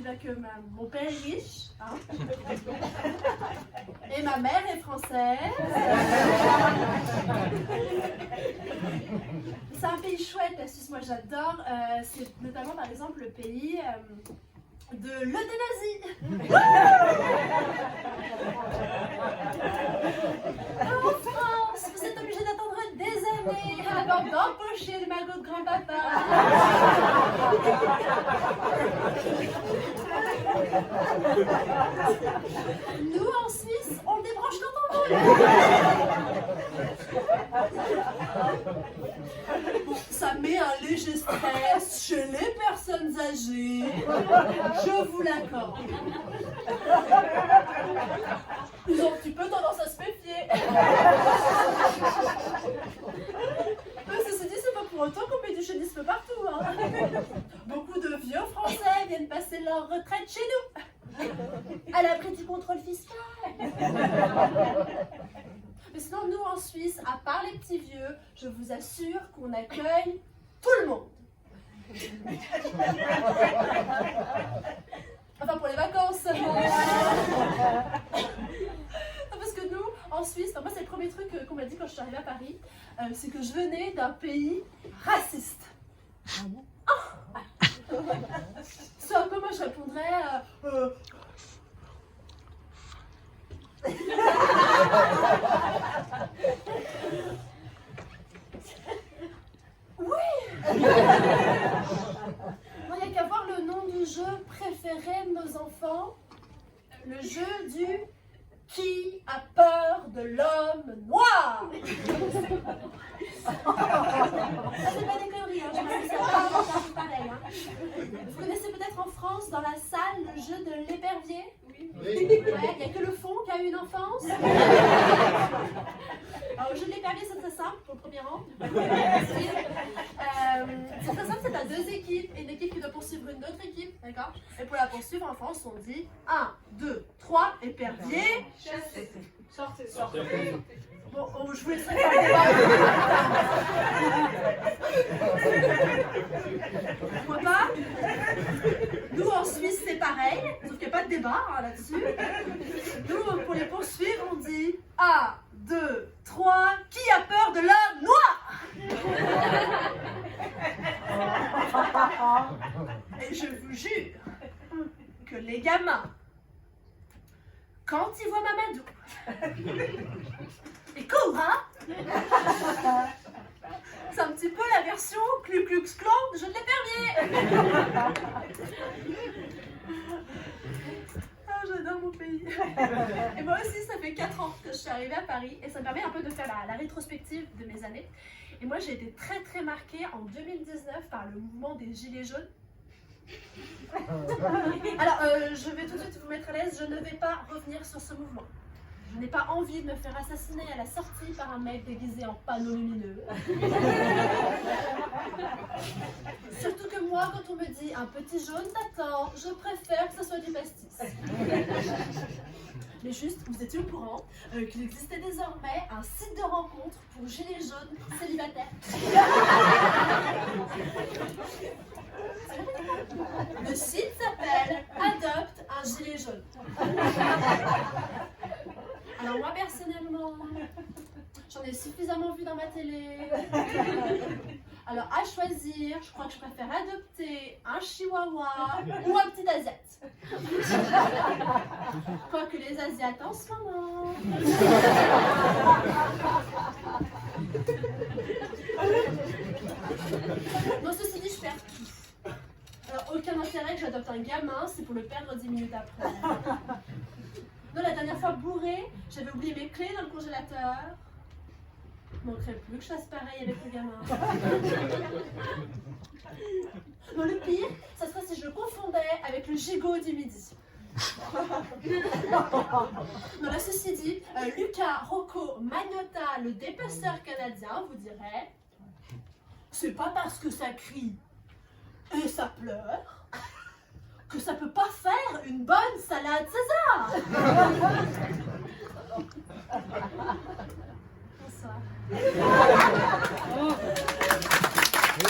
déjà que mon père est riche, hein, et ma mère est française. C'est un pays chouette, la Suisse, moi j'adore. C'est notamment par exemple le pays de l'euthanasie. En France, vous êtes obligé d'attendre des années avant d'empocher le magot de grand-papa. Nous, en Suisse, on le débranche quand on veut. Ça met un léger stress chez les personnes âgées, je vous l'accorde. Ils ont un petit peu tendance à se méfier. Mais ceci dit, c'est pas pour autant qu'on met du chénisme partout. Hein. Beaucoup de vieux Français viennent passer leur retraite chez nous, à l'abri du contrôle fiscal. Mais sinon, nous en Suisse, à part les petits vieux, je vous assure qu'on accueille tout le monde. Enfin, pour les vacances seulement. Parce que nous, en Suisse, moi c'est le premier truc qu'on m'a dit quand je suis arrivée à Paris, c'est que je venais d'un pays raciste. Ce à quoi moi je répondrais... Oui. Il n'y a qu'à voir le nom du jeu préféré de nos enfants, le jeu du qui a peur de l'homme noir. C'est pas des conneries, hein. Je me suis pas pareil. Hein. Vous connaissez peut-être en France, dans la salle, le jeu de l'épervier? Oui. Il n'y a que le fond qui a eu une enfance. Alors, le jeu de l'épervier, c'est très simple pour le premier rang. C'est très simple, c'est à deux équipes, et une équipe qui doit poursuivre une autre équipe, d'accord? Et pour la poursuivre en France, on dit 1, 2, 3, épervier. Sortez. Bon, je vous laisserai faire le débat. Pourquoi pas? Nous, en Suisse, c'est pareil, sauf qu'il n'y a pas de débat hein, là-dessus. Nous, pour les poursuivre, on dit 1, 2, 3, qui a peur de l'homme noir? Et je vous jure que les gamins, quand ils voient Mamadou, ils courent, hein? C'est un petit peu la version Ku Klux Klan de jeu de l'épervier. Ah, j'adore mon pays. Et moi aussi, ça fait 4 ans que je suis arrivée à Paris et ça me permet un peu de faire la rétrospective de mes années. Et moi, j'ai été très très marquée en 2019 par le mouvement des Gilets jaunes. Alors, je vais tout de suite vous mettre à l'aise, je ne vais pas revenir sur ce mouvement. Je n'ai pas envie de me faire assassiner à la sortie par un mec déguisé en panneau lumineux. Surtout que moi, quand on me dit un petit jaune t'attend, je préfère que ce soit du pastis. Mais juste, vous étiez au courant qu'il existait désormais un site de rencontre pour gilets jaunes célibataires. Le site s'appelle Adopte un gilet jaune. Alors moi personnellement, j'en ai suffisamment vu dans ma télé. Alors à choisir, je crois que je préfère adopter un chihuahua ou un petit asiate. Quoique les asiates en ce moment. Non, ceci dit, je perds tout. Alors aucun intérêt que j'adopte un gamin, c'est pour le perdre 10 minutes après. Non, la dernière fois bourrée, j'avais oublié mes clés dans le congélateur. Il ne manquerait plus que je fasse pareil avec le gamin. Non, le pire, ça serait si je le confondais avec le gigot du midi. Non, là, ceci dit, Luca Rocco Magnotta, le dépeceur canadien, vous dirait c'est pas parce que ça crie et ça pleure que ça peut pas faire une bonne salade César. Bonsoir.